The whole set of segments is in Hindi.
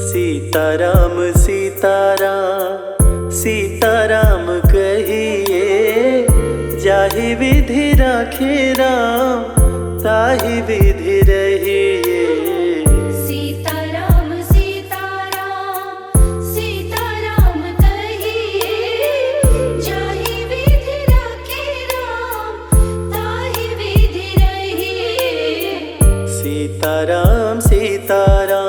सीताराम सीताराम सीताराम कहिए, जाहि विधि राखे राम ताहि विधि रहिए। सीताराम सीताराम सीताराम कहिए, जाहि विधि राखे राम ताहि विधि रहिए। सीताराम सीताराम।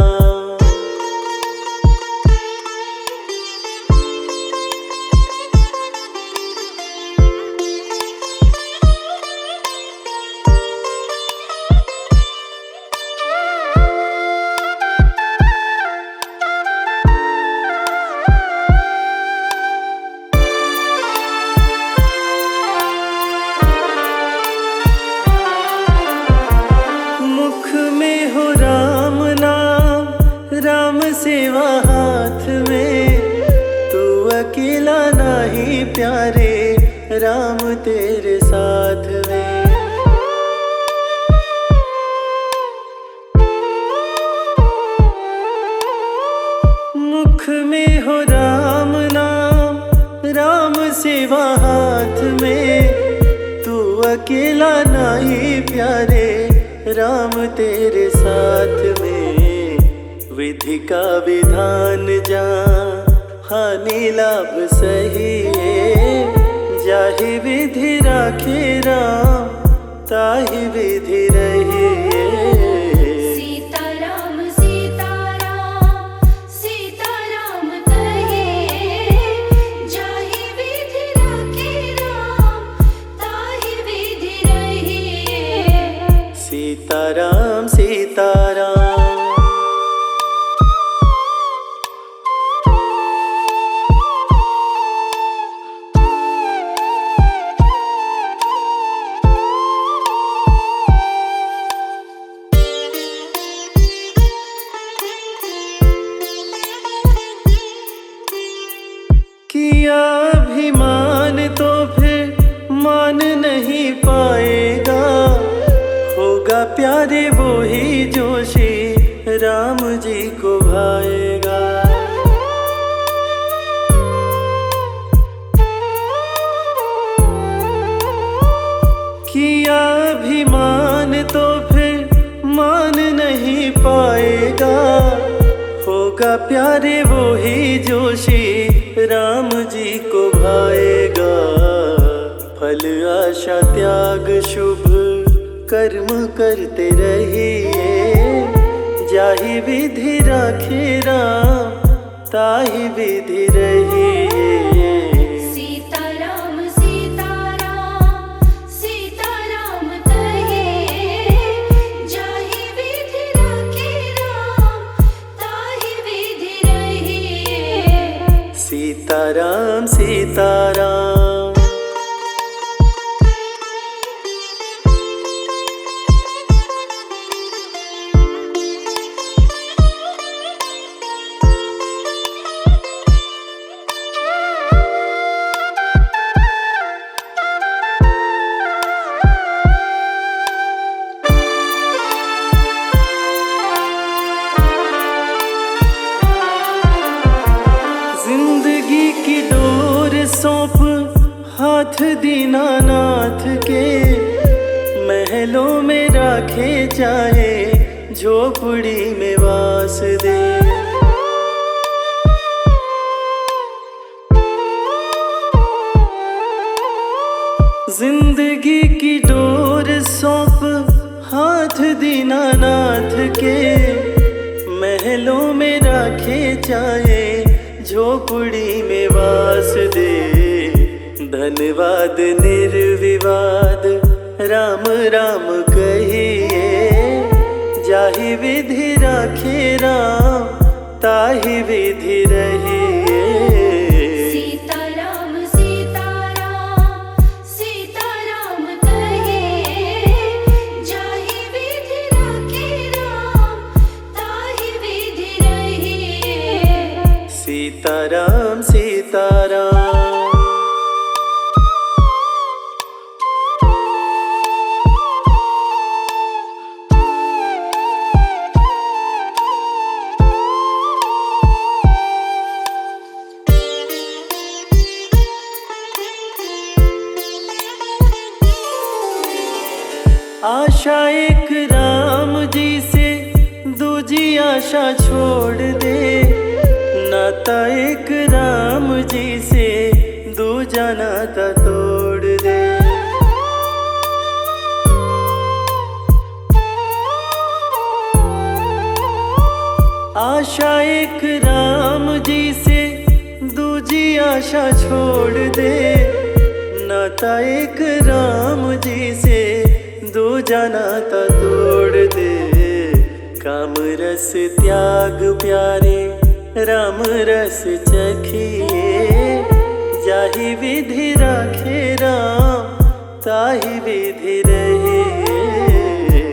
राम सेवा हाथ में, तू अकेला नहीं प्यारे, राम तेरे साथ में। मुख में हो राम नाम, राम सेवा हाथ में, तू अकेला नहीं प्यारे, राम तेरे साथ में। विधि का विधान जान, हानि लाभ सही है, जाहि विधि राखे राम ताहि विधि रहिए। सीताराम सीताराम सीताराम कहिए, जाहि विधि राखे राम ताहि विधि रहिए। सीताराम सीताराम। किया अभिमान तो फिर मान नहीं पाएगा, होगा प्यारे वो ही जो श्री राम जी को भाएगा। किया अभिमान तो फिर मान नहीं पाएगा, होगा प्यारे वो ही जो श्री राम जी को भाएगा। फल आशा त्याग शुभ कर्म करते रहिए, जाहि विधि राखे राम ताहि विधि रहिए। सीताराम सीताराम सीताराम कहिए, जाहि विधि राखे राम ताहि विधि रहिए। सीताराम सीताराम। जिंदगी की डोर सौंप हाथ दीनानाथ के, महलों में राखे चाहे झोपड़ी में वास दे। जिंदगी की डोर सौंप हाथ दीनानाथ के, महलों में राखे चाहे झोपड़ी में वास दे। धन्यवाद निर्विवाद राम राम कहिए, जाहि विधि राखे राम ताहि विधि रहिए। सीताराम सीताराम सीताराम कहिए, जाहि विधि राखे राम ताहि विधि रहिए। सीताराम सीताराम। आशा छोड़ दे, नाता एक राम जी से दूजा नाता तोड़ दे। आशा एक राम जी से दूजी आशा छोड़ दे, नाता एक राम जी से दूजा नाता तोड़ दे। काम रस त्याग प्यारे राम रस चखिए, जाहि विधि राखे राम ताहि विधि रहे।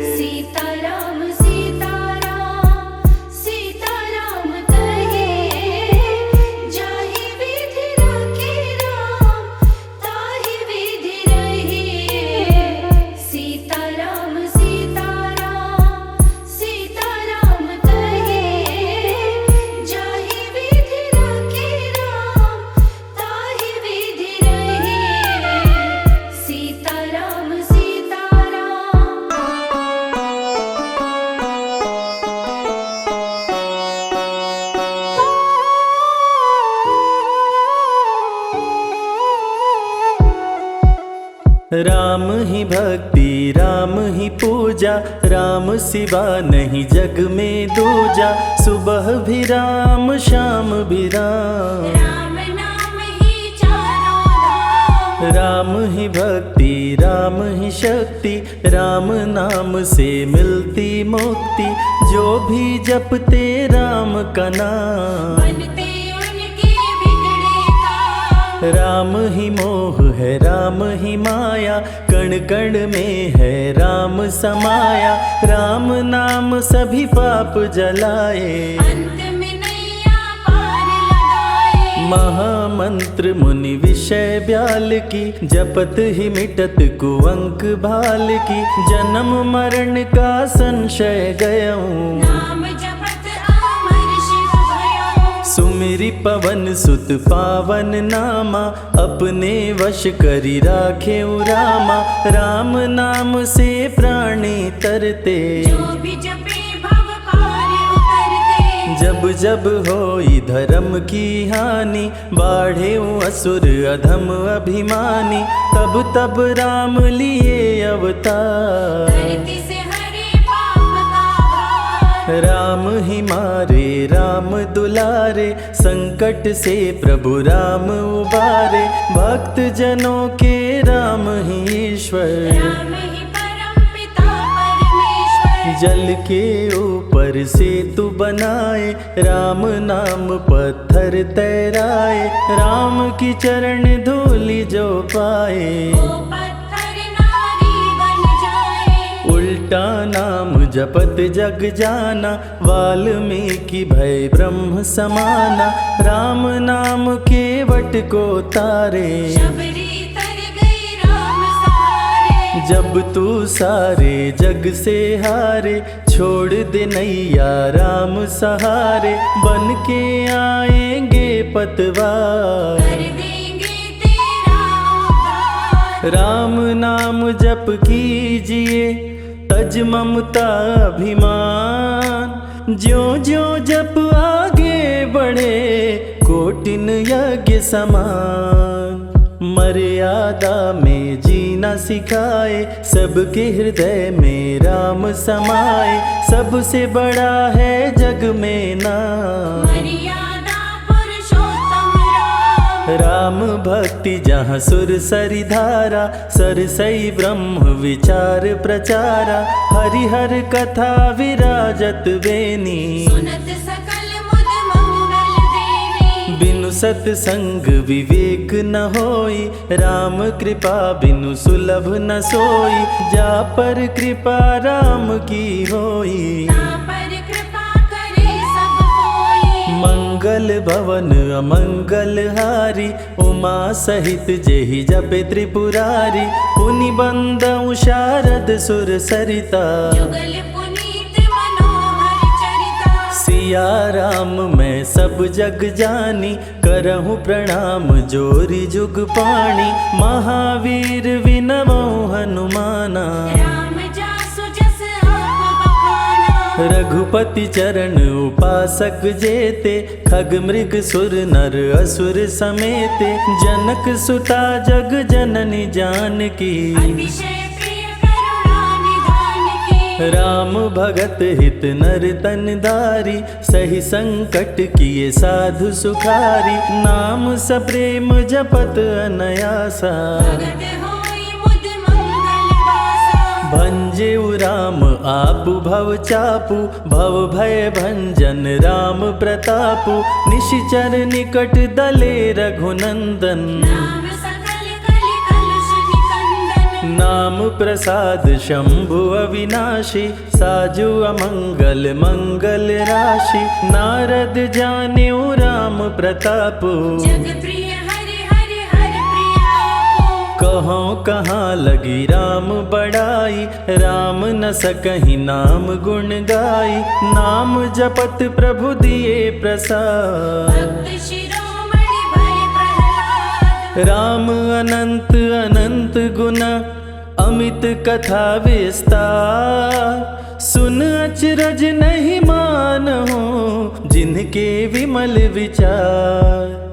सीताराम सीताराम सीताराम कहे, जाहि विधि राखे राम ताहि विधि रहे। सीताराम सीताराम सीताराम कहे, जाहि विधि राखे राम ताहि विधि रहे। सीताराम सीताराम। राम ही भक्ति राम ही पूजा, राम सिवा नहीं जग में दूजा। सुबह भी राम शाम भी राम, राम नाम ही चारों धाम। राम ही भक्ति राम ही शक्ति, राम नाम से मिलती मुक्ति। जो भी जपते राम का नाम, बनते उनके बिगड़े काम। राम ही मोह है राम ही माया, कण कण में है राम समाया। राम नाम सभी पाप जलाए, अंत में नैया पार लगाए। महामंत्र मुनि विषय ब्याल की, जपत ही मिटत कुअंक भाल की। जन्म मरण का संशय गयऊं, नाम जपत अमर शिव भयऊं। सुमिरि पवन सुत पावन नामा, अपने वश करी राखे रामा। राम नाम से प्राणी तरते, जो भी जपे भव पार उतरते। जब जब होई धर्म की हानि, बाढ़े असुर अधम अभिमानी। तब तब राम लिए अवतार, धरती से हरे पाप का भार। राम ही मारे राम दुलारे, संकट से प्रभु राम उबारे। भक्त जनों के राम ही ईश्वर, राम ही परम पिता परमेश्वर। जल के ऊपर सेतु बनाए, राम नाम पत्थर तैराए। राम की चरण धूलि जो पाए, वो पत्थर नारी बन जाए। उल्टा नाम जपत जग जाना, वाल्मीकि भय ब्रह्म समाना। राम नाम के वट को तारे, शबरी तर गई राम सहारे। जब तू सारे जग से हारे, छोड़ दे नैया राम सहारे। बन के आएंगे पतवार, कर देंगे तेरा उद्धार। राम नाम जप कीजिए, तज ममता अभिमान। ज्यों ज्यों जप आगे बढ़े, कोटिन यज्ञ समान। मर्यादा में जीना सिखाए, सबके हृदय में राम समाए। सबसे बड़ा है जग में नाम, मर्यादा पुरुषोत्तम राम। राम भक्ति जहाँ सुर सरि धारा, सरसई ब्रह्म विचार प्रचारा। हरिहर कथा विराजत बेनी, सुनत सकल मुद मंगल देनी। बिनु सत्संग विवेक न होई, राम कृपा बिनु सुलभ न सोई। जा पर कृपा राम की होई, ना पर कृपा करे सब कोई। मंगल भवन अमंगल हारी, उमा सहित जेहि जपे त्रिपुरारी। पुनि बंदउ शारद सुर सरिता, जुगल पुनीत मनोहर चरिता। सिया राम मैं सब जग जानी, करहूँ प्रणाम जोरी जुग पाणी। महावीर विनमौ हनुमाना, राम जासु जस आप बखाना। रघुपति चरण उपासक जेते, खग मृग सुर नर असुर समेते। जनक सुता जग जननी जानकी, अतिशय प्रिय करुणा निधान की। राम भगत हित नर तन धारी, सही संकट किए साधु सुखारी। नाम सप्रेम जपत अनयासा, भगत होई मुद मंगल वासा। भंजेउ राम आपु भव चापु, भव भय भंजन राम प्रतापु। निशिचर निकट दले रघुनंदन, नाम सकल कलि कलुष निकंदन। नाम प्रसाद शंभु अविनाशी, साजु अमंगल मंगल राशि। नारद जानेउ राम प्रतापु, जग प्रिय हरि हरि हर प्रिय आपो। कहाँ कहाँ लगी राम बड़ाई, राम न सकहि नाम गुण गाई। नाम जपत प्रभु दिए प्रसाद, भक्त शिरोमणि भय प्रहलाद। राम अनंत अनंत गुण, अमित कथा विस्तार। सुन अचरज नहीं मानहु, जिनके विमल विचार।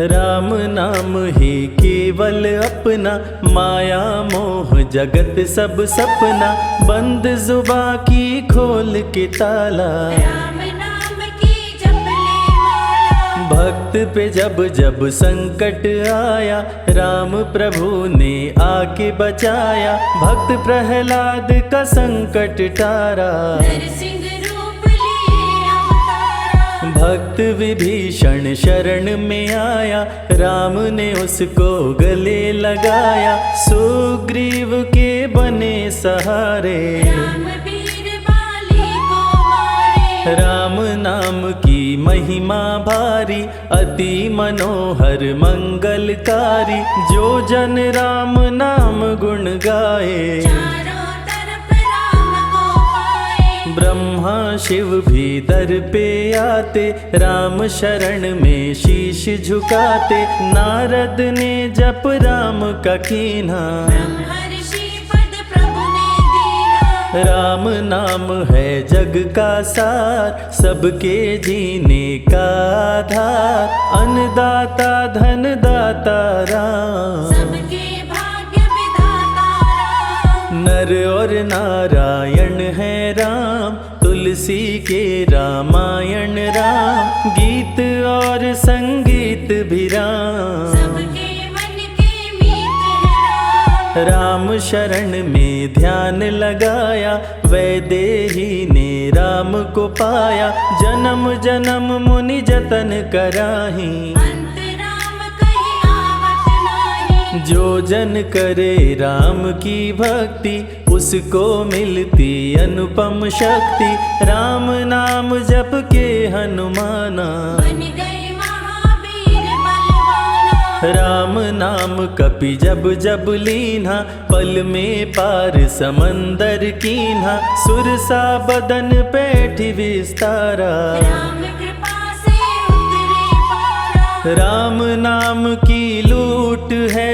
राम नाम ही केवल अपना, माया मोह जगत सब सपना। बंद जुबा की खोल के ताला, राम नाम की जपले माला। भक्त पे जब जब संकट आया, राम प्रभु ने आके बचाया। भक्त प्रहलाद का संकट टारा, नरसिंह रूप लिए अवतारा। भक्त विभीषण शरण में आया, राम ने उसको गले लगाया। सुग्रीव के बने सहारे, राम वीर बाली को मारे। राम नाम की महिमा भारी, अति मनोहर मंगलकारी। जो जन राम नाम गुण गाए, चारों तरफ राम को पाए। ब्रह्मा शिव भी दर पे आते, राम शरण में शीश झुकाते। नारद ने जप राम का कीन्हा, ब्रह्मर्षि पद प्रभु ने दीना। राम नाम है जग का सार, सबके जीने का आधार। अन्नदाता धनदाता राम, सबके भाग्य विधाता राम। नर और नारायण है राम, तुलसी के रामायण राम। गीत और संगीत भी राम, सबके मन के मीत है राम। राम शरण में ध्यान लगाया, वैदेही ने राम को पाया। जन्म जन्म मुनि जतन कराही, अंत राम कहीं आवत नाही। जो जन करे राम की भक्ति, उसको मिलती अनुपम शक्ति। राम नाम जप के हनुमाना, बन गए महावीर बलवाना। राम नाम कपि जब जब लीन्हा, पल में पार समंदर कीन्हा। सुरसा बदन पैठी विस्तारा, राम कृपा से उतरे पारा। राम नाम की लूट है,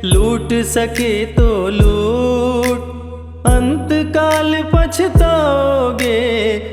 लूट सके तो लूट। अंत काल पछताओगे,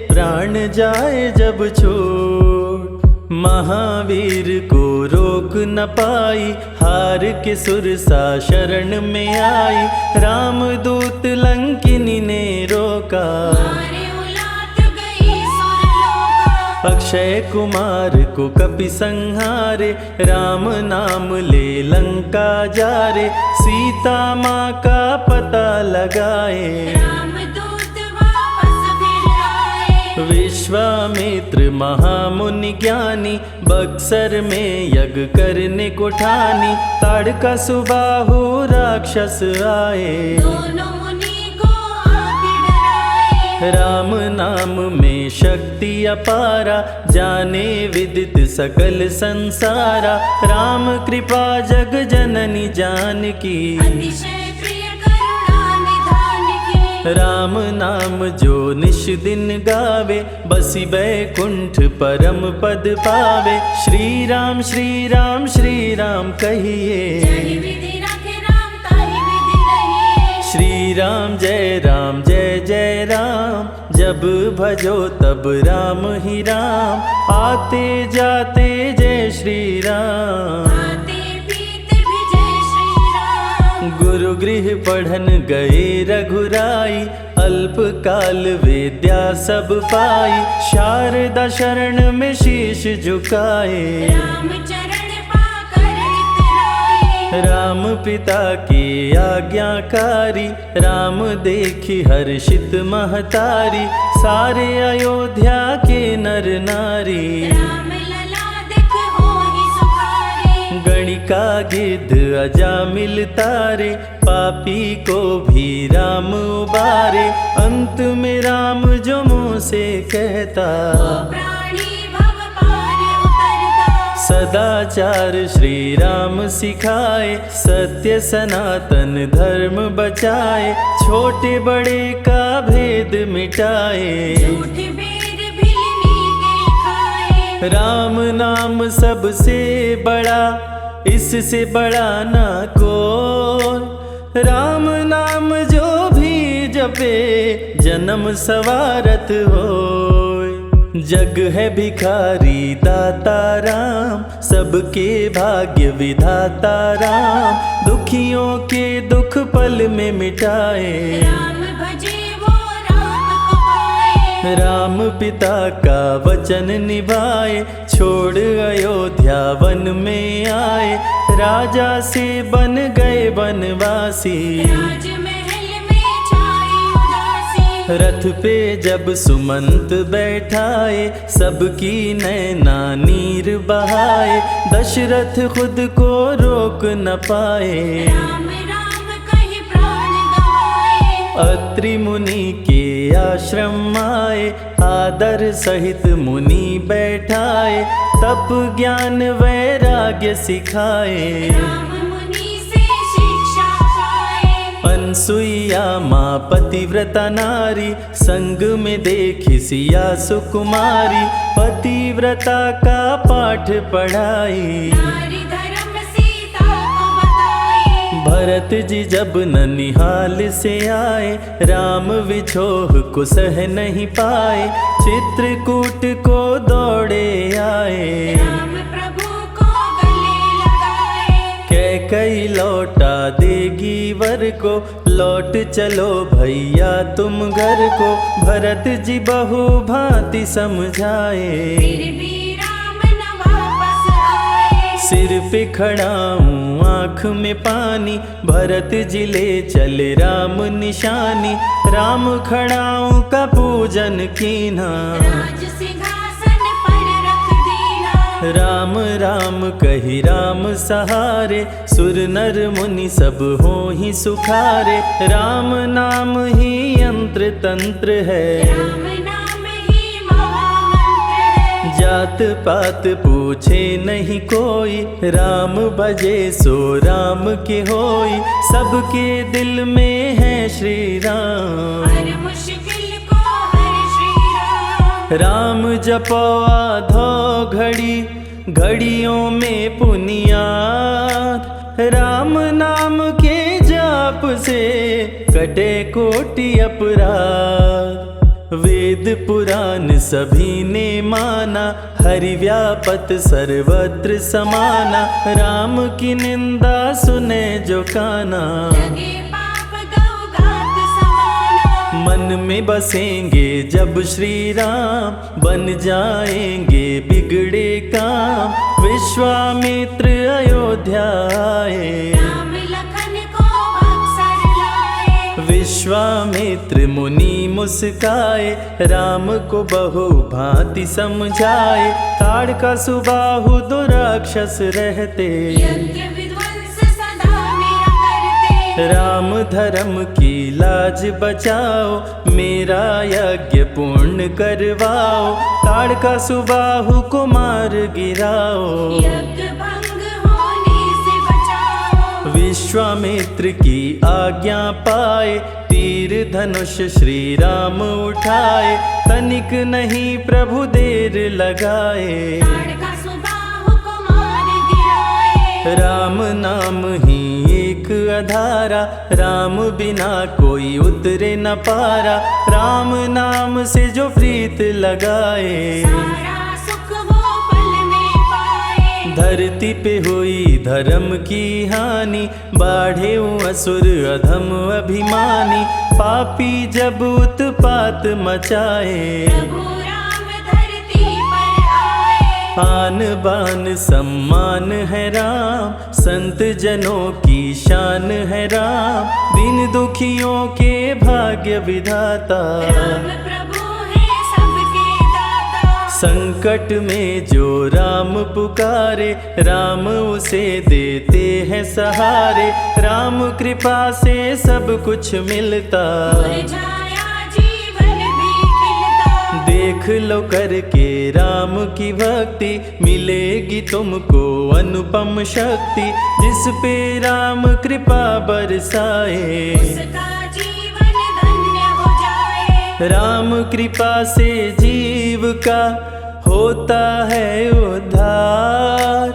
प्राण जाए जब छोड़। महावीर को रोक न पाई, हार के सुरसा शरण में आई। रामदूत लंकिनी ने रोका, मारे उलाट गई सुरलोका। अक्षय कुमार को कपि संहारे। राम नाम ले लंका जारे, सीता माँ का पता लगाए। रामदूत वापस फिर आए। विश्वामित्र महामुनि ज्ञानी, बक्सर में यज्ञ करने को ठानी। ताड़का सुबाहु राक्षस आए, दोनों मुनि को आके डराए। राम नाम में शक्ति अपारा, जाने विदित सकल संसारा। राम कृपा जग जननी जानकी, अतिशय प्रिय करुणा निधान की। राम नाम जो निश दिन गावे, बसी बैकुंठ परम पद पावे। श्री राम श्री राम श्री राम कहिए, जहि विधि रखे राम ताहि विधि रहिए। श्री राम जय जय राम, जब भजो तब राम ही राम, आते जाते जय श्री राम। आते पीते भी जय श्री राम। गुरु गृह पढ़न गए रघुराई, अल्पकाल विद्या सब पाई, शारदा शरण में शीश झुकाए। राम चरण पाकर इतराए। राम पिता की आज्ञाकारी, राम देखी हर्षित महतारी, सारे अयोध्या के नर नारी। राम लला दिख होहि सुखारे। गणिका गिद्ध अजामिल तारे, पापी को भी राम उबारे। अंत में राम जो मुँह से कहता, वो प्राणी भव पार उतरता। सदाचार श्री राम सिखाए, सत्य सनातन धर्म बचाए, छोटे बड़े का भेद मिटाए। झूठ भेद भिलनी के खाए। राम नाम सबसे बड़ा, इससे बड़ा ना कोई। राम नाम जो भी जपे, जन्म सवारत होय। जग है भिखारी दाता राम, सबके भाग्य विधाता राम, दुखियों के दुख पल में मिटाए। राम भजे वो राम को पाए। राम पिता का वचन निभाए, छोड़ अयोध्या वन में आए, राजा से बन गए वनवासी। राजमहल में छाई उदासी। रथ पे जब सुमंत बैठाए, सबकी नैना नीर बहाए, दशरथ खुद को रोक न पाए। राम राम कहि प्राण गवाए। अत्रि मुनि के आश्रम आए, आदर सहित मुनि बैठाए, तप ज्ञान वैराग्य सिखाए। राम मुनि से शिक्षा पाए। अनसुईया माँ पतिव्रता नारी, संग में देखी सिया सुकुमारी, पतिव्रता का पाठ पढ़ाई। नारी धर्म सीता को बताए। भरत जी जब ननिहाल से आए, राम विछोह को सह नहीं पाए, चित्रकूट को दौड़े आए। राम प्रभु को गले लगाए। कैकई लौटा देगी वर को, लौट चलो भैया तुम घर को, भरत जी बहु भांति समझाए। फिर भी राम न वापस आए। सिर पे खड़ा हूँ आँख में पानी, भरत जी ले चले राम निशानी, राम खड़ाऊँ का पूजन कीना। राज सिंहासन पर रख दीना। राम राम कही राम सहारे, सुर नर मुनि सब हो ही सुखारे। राम नाम ही यंत्र तंत्र है, राम नाम ही महामंत्र है। जात पात पूछे नहीं कोई, राम भजे सो राम के होई। सबके दिल में है श्री राम, हर मुश्किल को हर श्री राम। राम जपो आधो घड़ी, घड़ियों में पुनियाद। राम नाम के जाप से कटे कोटि अपराध। वेद पुराण सभी ने माना, हरि व्यापत सर्वत्र समाना। राम की निंदा सुने जो काना, लगे पाप गौ घात समाना। मन में बसेंगे जब श्री राम, बन जाएंगे बिगड़े काम। विश्वामित्र अयोध्या आए, राम लखन को अक्सर लाए। विश्वामित्र मुनि मुस्काए, राम को बहु भांति समझाए। ताड़का सुबाहु दो राक्षस रहते, यज्ञ विध्वंस सदा मेरा करते। राम धर्म की लाज बचाओ, मेरा यज्ञ पूर्ण करवाओ। ताड़का सुबाहु को मार गिराओ, यज्ञ भंग होने से बचाओ। विश्वामित्र की आज्ञा पाए, तीर धनुष श्री राम उठाए। तनिक नहीं प्रभु देर लगाए, ताड़का सुबाहु को मार गिराए। राम नाम ही एक एक अधारा, राम बिना कोई उतरे न पारा। राम नाम से जो प्रीत लगाए, सारा सुख वो पल में पाए। धरती पे हुई धर्म की हानि, बाढ़े असुर अधम अभिमानी। पापी जब उत्पात मचाए, प्रभु राम धरती पर आए। आन बान सम्मान है राम, संत जनों की शान है राम। दीन दुखियों के भाग्य विधाता, राम प्रभु है सबके दाता। संकट में जो राम पुकारे, राम उसे देते हैं सहारे। राम कृपा से सब कुछ मिलता, मुरझाया जीवन भी खिलता। देख लो करके राम की भक्ति, मिलेगी तुमको अनुपम शक्ति। जिस पे राम कृपा बरसाए, उसका जीवन धन्य हो जाए। राम कृपा से जीव का होता है उद्धार।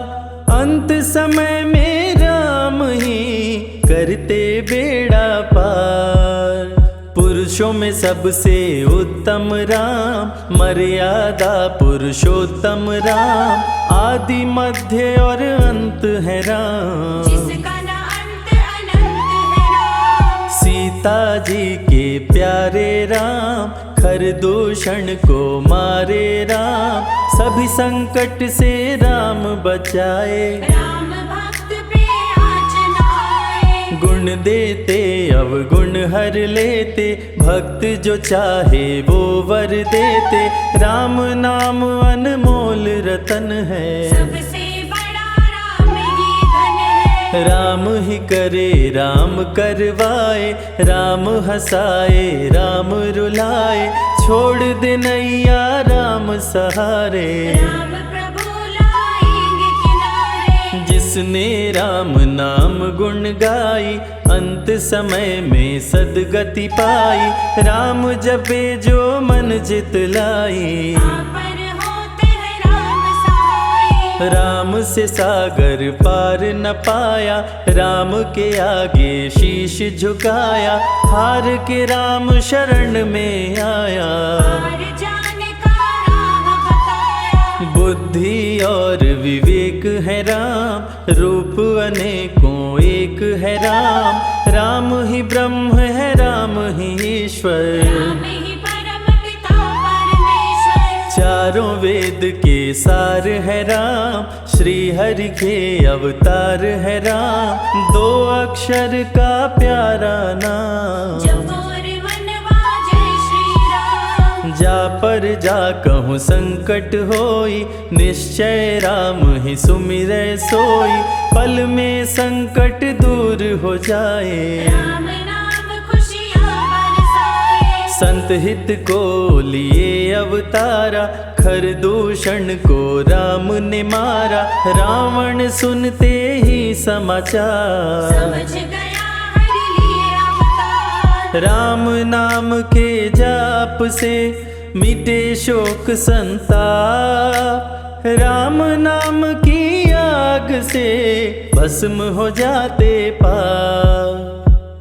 अंत समय में राम ही करते बेड़ा पार। पुरुषों में सबसे उत्तम राम, मर्यादा पुरुषोत्तम राम। आदि मध्य और अंत है राम, जिसका न अंत अनंत है राम। सीता जी के प्यारे राम, खरदूषण को मारे राम। सभी संकट से राम बचाए, राम भक्त पे आँच न आए। गुण देते अवगुण हर लेते। भक्त जो चाहे वो वर देते। राम नाम अनमोल रतन है, सबसे बड़ा राम ही धन है। राम ही करे राम करवाए। राम हंसाए राम रुलाए, छोड़ दे नैया राम सहारे। राम प्रभु लाएंगे किनारे। जिसने राम नाम गुण गाई, अंत समय में सदगति पाई। राम जपे जो मन जित लाई, आप पर होते हैं राम सहाय। राम से सागर पार न पाया। राम के आगे शीश झुकाया, हार के राम शरण में आया। हार जाने का राह बताया। बुद्धि और विवेक है राम, रूप अनेकों एक है राम। राम ही ब्रह्म है, राम ही ईश्वर। राम ही परम पिता परमेश्वर। चारों वेद के सार है राम, श्री हरि के अवतार है राम। दो अक्षर का प्यारा नाम, जगोर मनवा जय श्री राम। जा पर जा कहूँ संकट होई, निश्चय राम ही सुमिरै सोई। पल में संकट दूर हो जाए, राम नाम खुशियाँ बरसाए। संत हित को लिए अवतारा। खरदूषण को राम ने मारा, रावण सुनते ही समाचार। समझ गया हरि लिए अवतार। राम नाम के जाप से मिटे शोक संताप। राम नाम की आग से भस्म हो जाते पाप।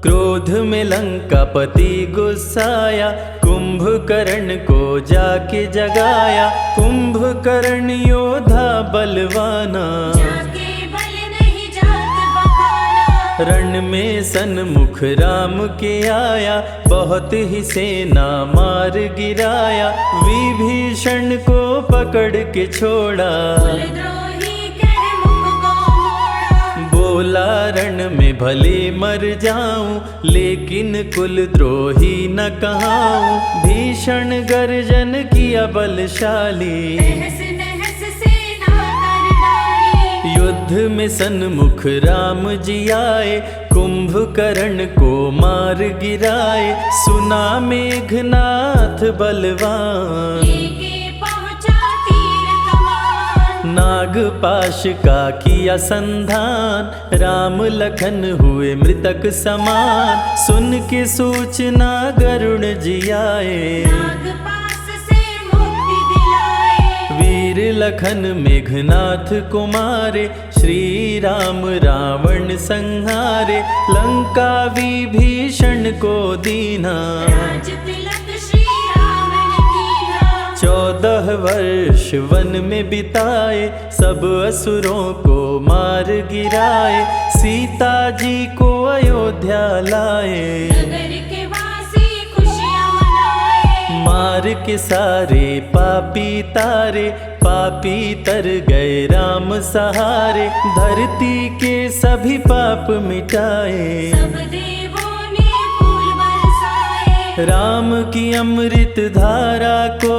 क्रोध में लंकापति गुस्साया, कुंभकर्ण को जाके जगाया। कुंभकर्ण योद्धा बलवाना, जाके बल नहीं जात बखाना। रण में सन्मुख राम के आया, बहुत ही सेना मार गिराया। विभीषण को पकड़ के छोड़ा, कुलद्रोही कह मुख को मोड़ा। बोला रण में भले मर जाऊं, लेकिन कुलद्रोही न कहाऊं। भीषण गर्जन किया बलशाली, तहस नहस सेना कर डाली। युद्ध में सन्मुख राम जी आए, कुंभकर्ण को मार गिराए। सुना मेघनाथ बलवान, लेके पहुंचा तीर कमान। नागपाश का किया संधान। राम लखन हुए मृतक समान, सुन के सूचना गरुड़ जी आए। नागपाश से मुक्ति दिलाए। वीर लखन मेघनाथ कुमारे, श्री राम रावण संहारे, लंका विभीषण को दीना। राज तिलक श्री रावण कीना। 14 वर्ष वन में बिताए, सब असुरों को मार गिराए, सीता जी को अयोध्या लाए। नगर के वासी खुशियाँ मनाए। मार के सारे पापी तारे, पापी तर गए राम सहारे, धरती के सभी पाप मिटाए। सब देवों ने फूल बरसाए। राम की अमृत धारा को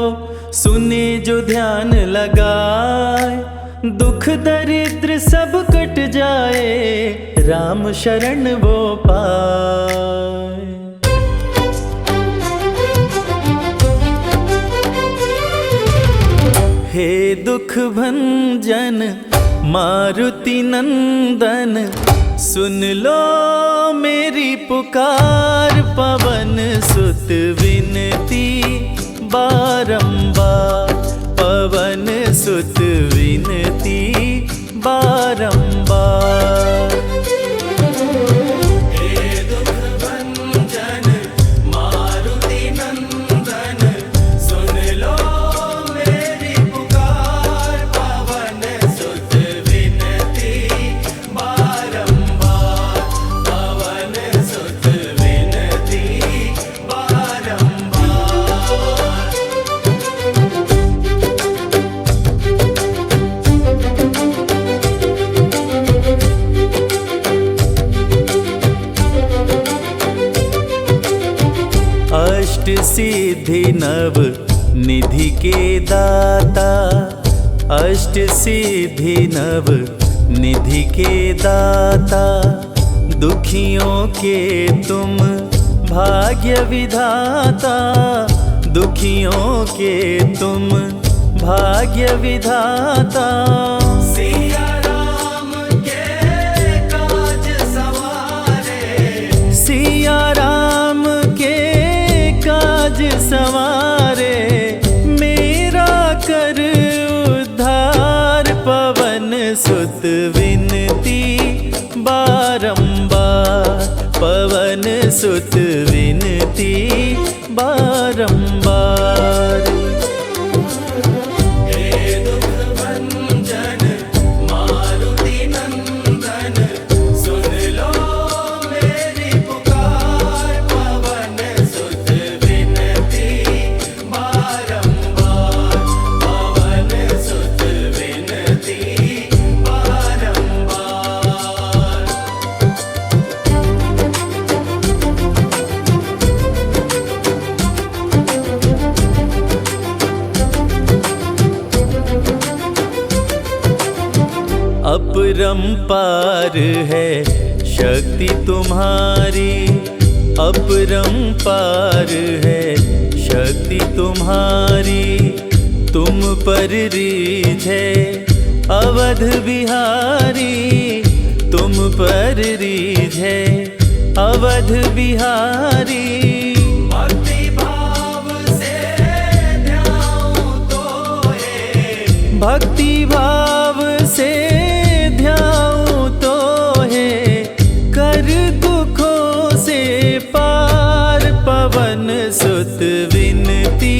सुने जो ध्यान लगाए, दुख दरिद्र सब कट जाए, राम शरण वो पाए। हे दुख भंजन मारुति नंदन, सुन लो मेरी पुकार, पवन सुत विनती बारंबार, पवन सुत विनती बारंबार। अष्ट सिद्धि नव निधि के दाता, अष्ट सिद्धि नव निधि के दाता, दुखियों के तुम भाग्य विधाता, दुखियों के तुम भाग्य विधाता। सिया राम के काज सवारे, सिया राम के काज सवारे, मेरा कर उद्धार, पवन सुत विनती बारंबार, पवन सुत विनती बारंबार। अपरंपार है शक्ति तुम्हारी, अपरंपार है शक्ति तुम्हारी, तुम पर रीझ है अवध बिहारी, तुम पर रीझ है अवध बिहारी। भक्ति भाव से ध्याऊं तो है, भक्ति भाव से ध्याऊं तो है, कर दुखों से पार, पवन सुत विनती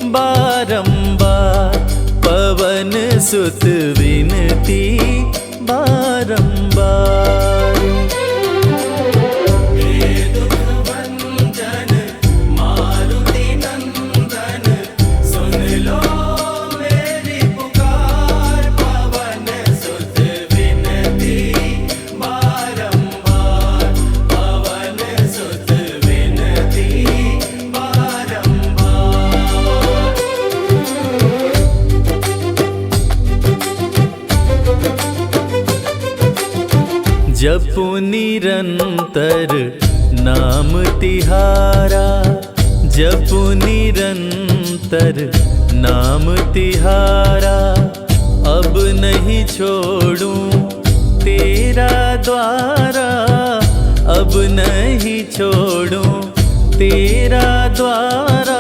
बारंबार, पवन सुत विनती बारंबार। जपु निरंतर नाम तिहारा, जपु निरंतर नाम तिहारा, अब नहीं छोड़ूं तेरा द्वारा, अब नहीं छोड़ूं तेरा द्वारा।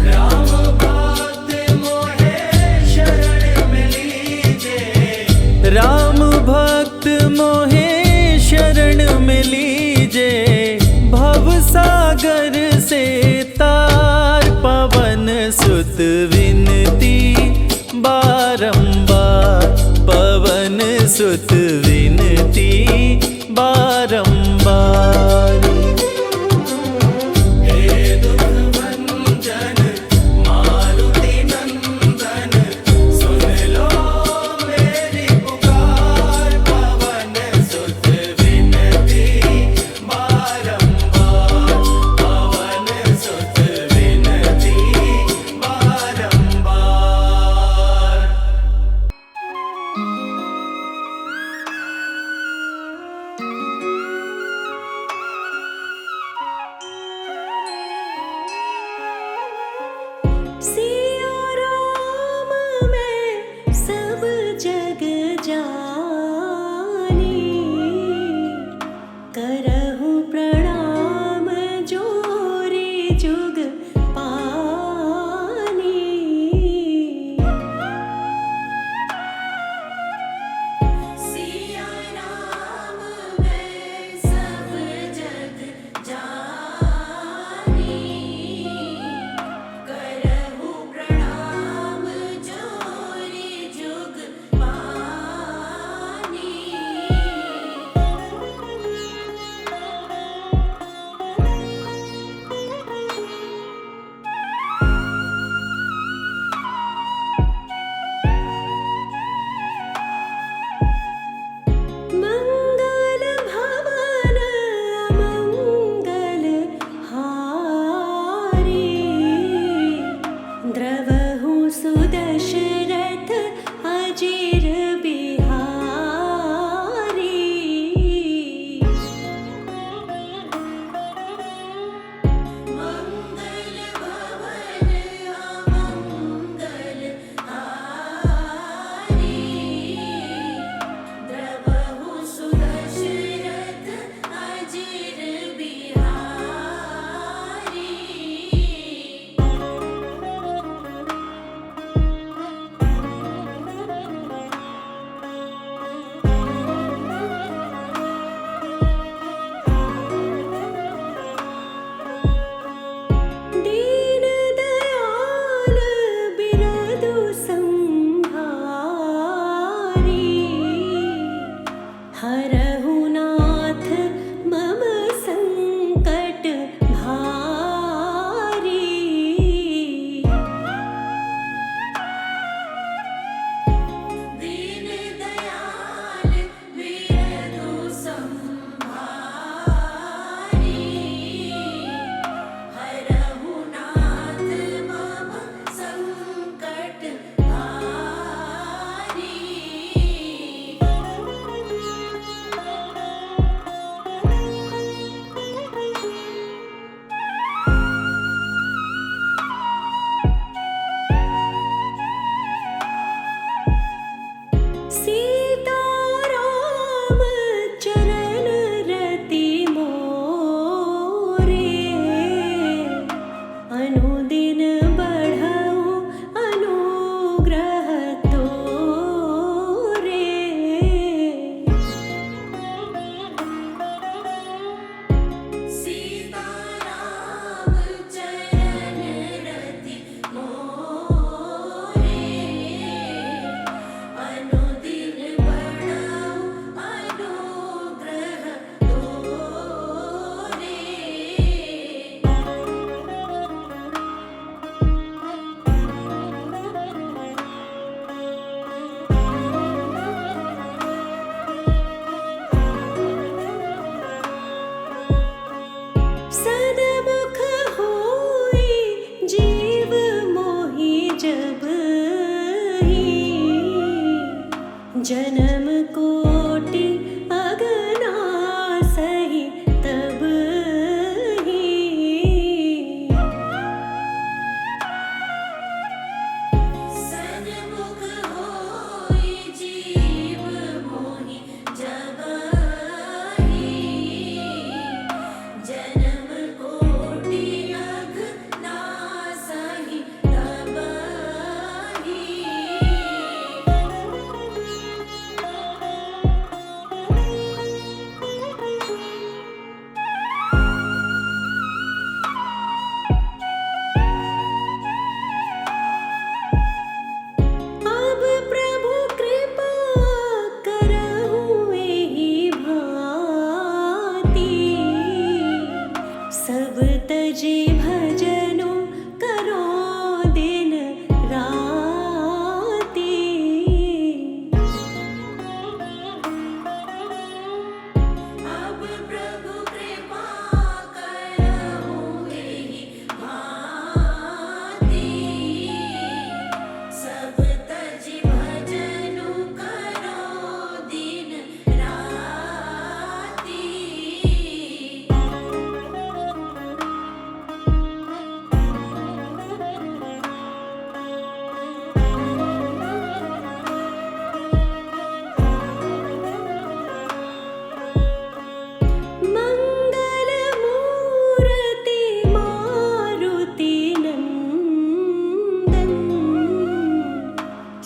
राम भक्त मोहे शरण मोहे शरण में लीजे भव सागर से तार। पवन सुत विनती बारंबार, पवन सुत विनती बारंबार। सिया राम मैं सब जग जानी, करहूँ प्रणाम जोरी जुग पानी। सिया राम मैं सब जग जानी, करहूँ प्रणाम जोरी जुग पानी। मंगल भवन अमंगल हारी, द्रवहु सुदशरथ अजिर बिहारी। मंगल भवन अमंगल हारी, द्रवहु सुदशरथ अजिर बिहारी। दीन दयाल बिरदु संहारी, हरहु नाथ मम संकट भारी। दीन दयाल बिरदु संहारी, हरहु नाथ मम संकट भारी। सीता राम चरण रति मोरे, अनुदिन बढ़ऊ अनुग्रह तोरे। सीता राम चरण रति मोरे, अनुदिन बढ़ऊ अनुग्रह तोरे। सदमुख होई जीव मोहि जब ही, जन्म कोटि अगना सही तब ही। सन्मुख होई जीव मोहि जब ही, जन्म कोटि अगना सही तब ही।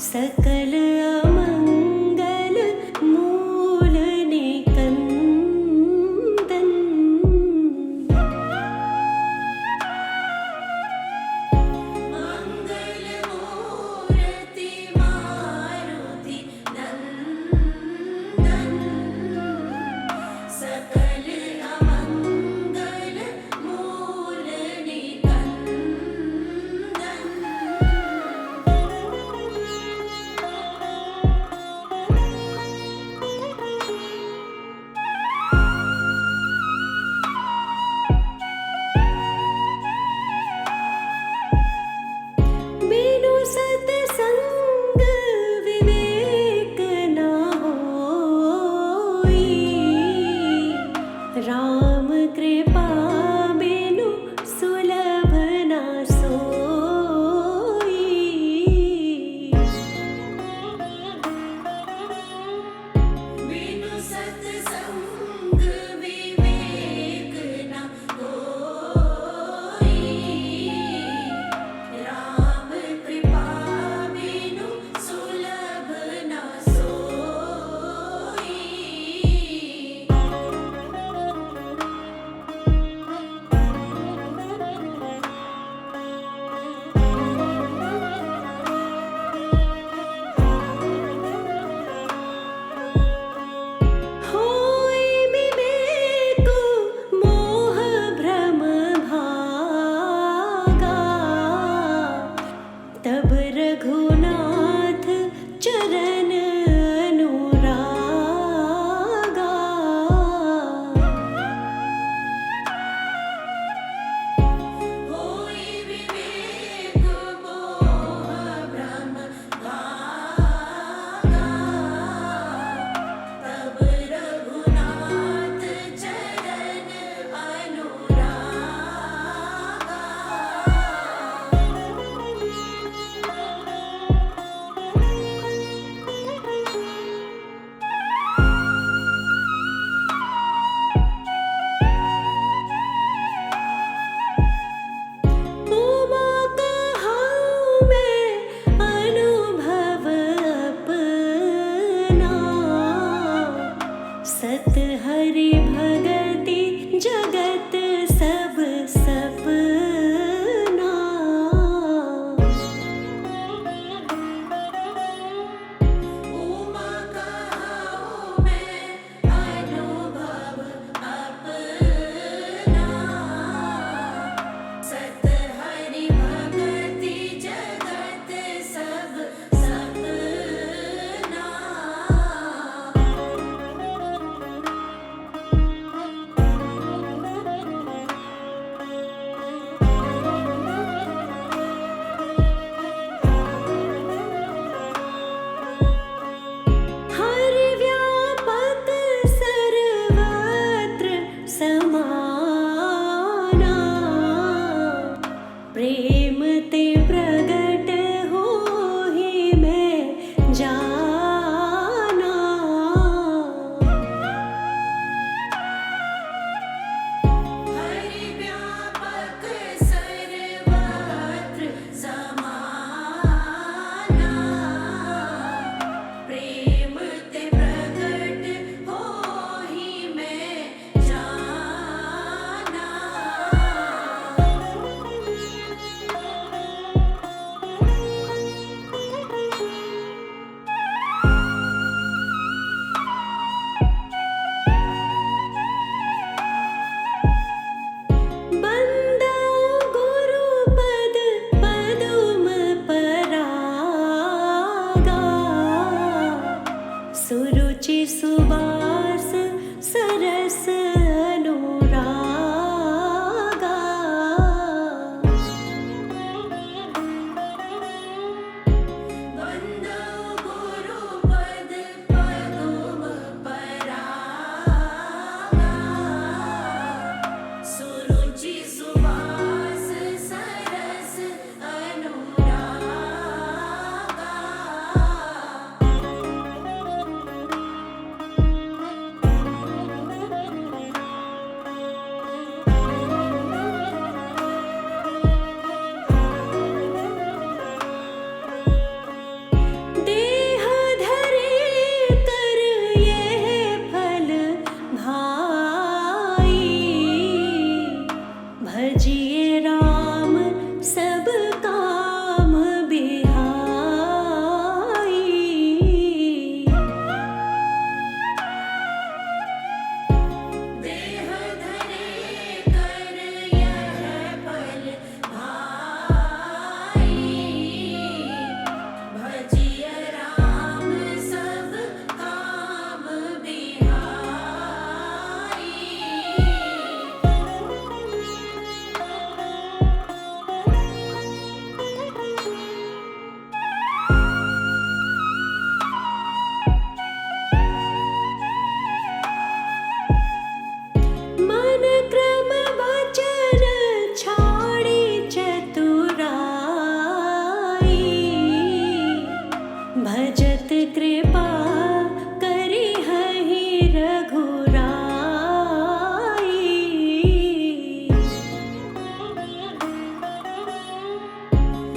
सकल अमंगल मूल निकंदन। मंगल मूर्ति मारुति नंदन, सकल अमंगल मूल निकंदन। बिनु सतसंग विवेक न होई, राम कृपा बिनु सुलभ न सोई। बिनु सत्संग विवेक न होई, राम कृपा बिनु सुलभ न सोई। होई विवेक मोह भ्रम भागा, तब रघुनाथ चरण अनुरागा। होई विवेक मोह भ्रम भागा, तब रघुनाथ चरण अनुरागा। उमा कहाँ मैं अनुभव अपना, सत हरि भगति जगत सब सपना। उमा कहाँ मैं अनुभव अपना, सत हरि भगति जगत सब सपना। हरि व्यापक सर्वत्र समाना, प्रेम ते प्रगट होहि मैं जाना। हरि व्यापक सर्वत्र समाना, प्रेम ते प्रगट होहि मैं जाना। बंदा गुरुपद पदुम परागा, सुरुचि सुबास सरस अनुरागा। बंदो गुरुपद पदुम परागा, सुरुचि सुवास सरस अनुरागा। भजत कृपा करी हहि रघुराई।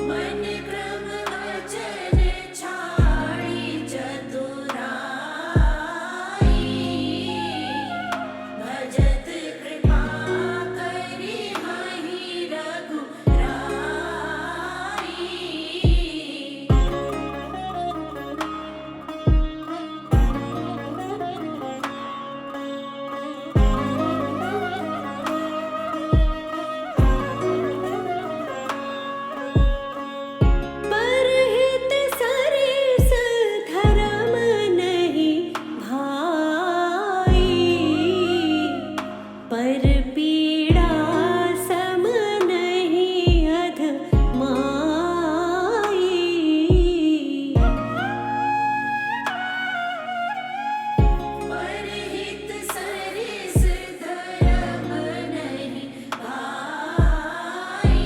मन क्रम वचन छाड़ी चतुराई। भजत कृपा करी हहि रघुराई। परहित सरिस धरम नहीं भाई। पर पीड़ा सम नहीं अधमाई। परहित सरिस धरम नहीं भाई।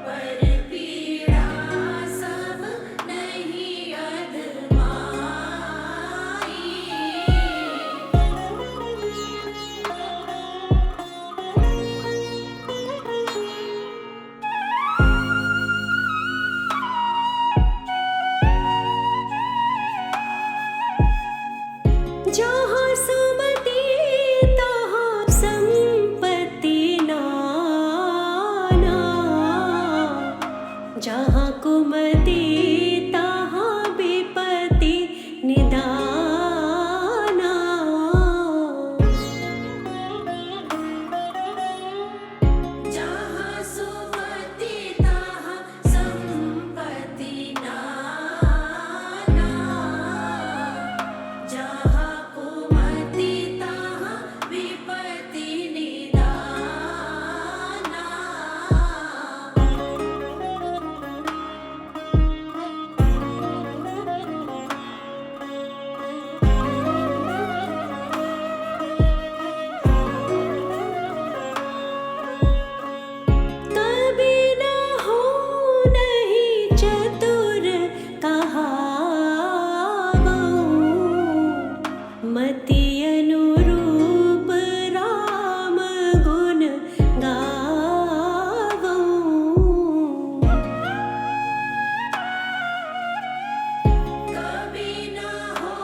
पर पीड़ा सम नहीं अधमाई। जहाँ सुमति तहाँ संपत्ति नाना। जहाँ कुमति तहाँ विपत्ति निदाना। जहाँ सुमति तहाँ संपत्ति नाना। जहाँ कुमति तहाँ विपत्ति निदाना। कभी न हो नहीं चतुर कहावऊँ। मति अनुरूप राम गुण गावऊँ। कभी न हो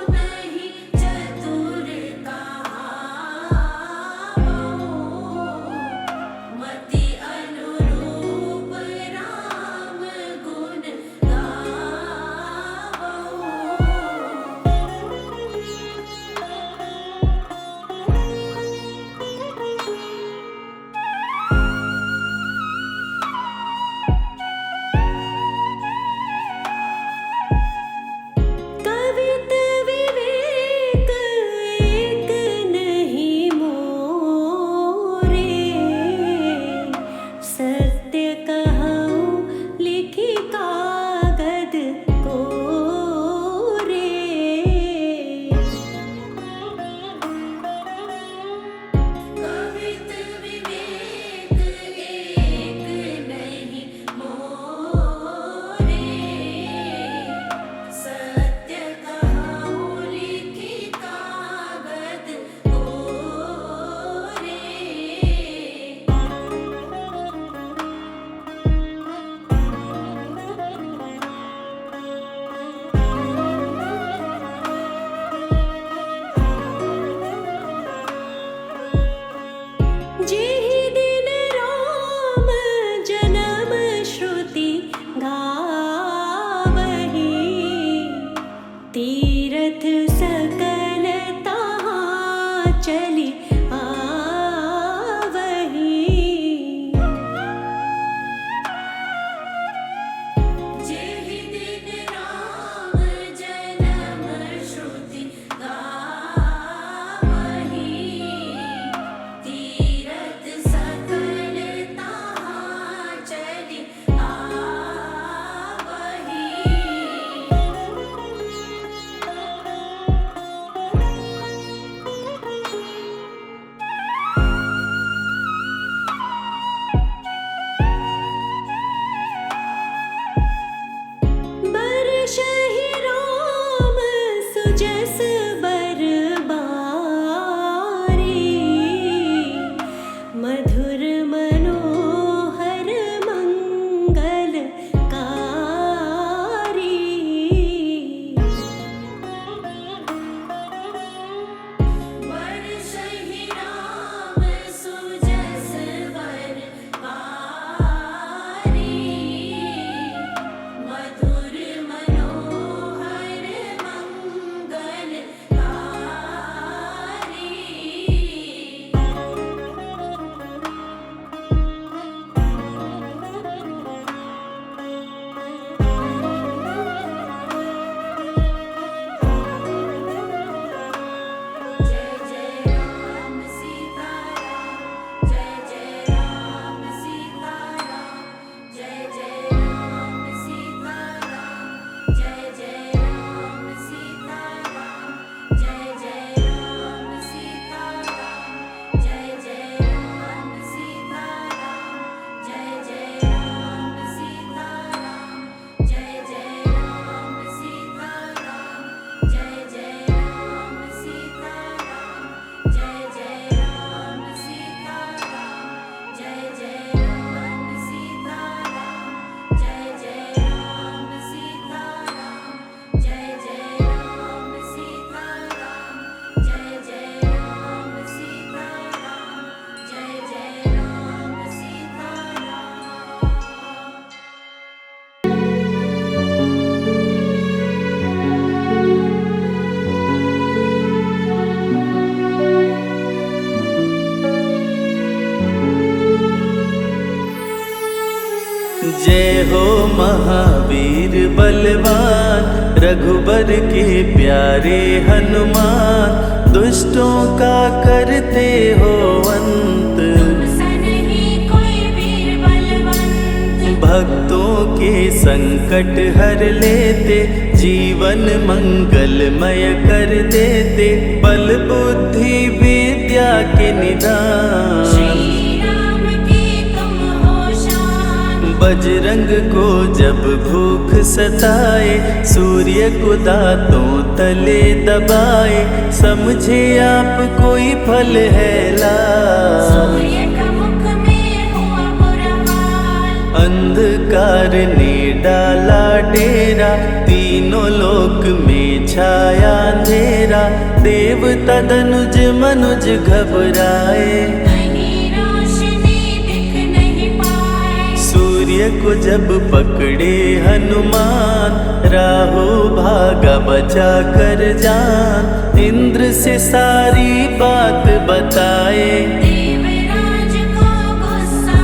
नहीं चतुर कहावऊँ। मति अनुरूप राम गुण कवित विवेक एक नहीं मोरे। सत्य कहूँ लिखी कागद कोरे। कवित विवेक एक नहीं मोरे। सत्य कहूँ लिखी कागद कोरे। जय जय राम सीता राम, जय जय राम सीता राम, जय जय राम सीता राम, जय जय राम सीता राम, जय जय राम सीता राम, जय जय राम सीता राम, जय जय राम सीता राम, जय जय राम सीता राम, जय जय राम सीता राम, जय जय राम सीता राम, जय जय राम सीता राम, जय जय राम सीता राम। जय हो महावीर बलवान, रघुबर के प्यारे हनुमान, दुष्टों का करते हो अंत, तुमसा नहीं कोई वीर बलवंत, भक्तों के संकट हर लेते, जीवन मंगलमय कर देते, बल बुद्धि विद्या के निदान, श्री राम की तुम हो शान, बजरंग को जब भूख सताए, सूर्य को दांतों तले दबाए, समझे आप कोई फल है लाल, सूर्य का मुख में हुआ बुरा हाल, अंधकार ने डाला डेरा, तीनों लोक में छाया अंधेरा, देवता धनुज मनुज घबराए, कहीं रोशनी दिख नहीं पाए, सूर्य को जब पकड़े हनुमान, राहु भागा बचा कर जान, इंद्र से सारी बात बताए, देवराज को गुस्सा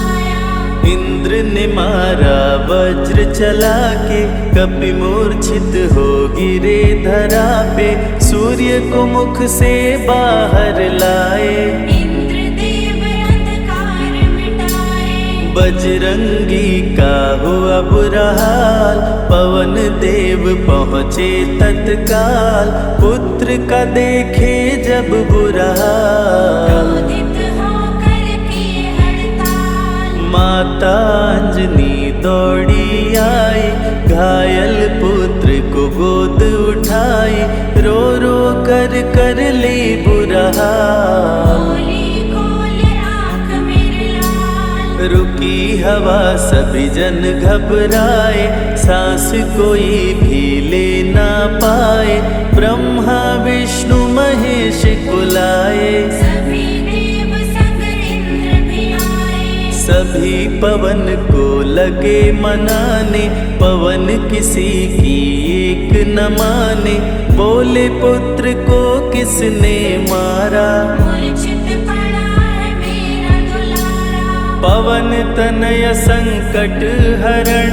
आया, इंद्र ने मारा वज्र चला के, कपि मूर्छित हो गिरे धरा पे, सूर्य को मुख से बाहर लाए, इंद्रदेव अंधकार मिटाए, बजरंगी का हुआ बुरा हाल, पवन देव पहुँचे तत्काल, पुत्र का देखे जब बुरा हाल, क्रोधित होकर किए हड़ताल, माता अंजनी दौड़ी आई, घायल पुत्र को गोद उठाई, रो रो कर ली बुरा हाल, बोली खोल आँख मेरे लाल, रुकी हवा सभी जन घबराए, सांस कोई भी ले ना पाए, ब्रह्मा विष्णु महेश कुलाए, सभी देव संग इंद्र भी आए, सभी पवन को लगे मनाने, पवन किसी की एक न माने, बोले पुत्र को किसने मारा, मूर्छित पड़ा है मेरा दुलारा, पवन तनय संकट हरण,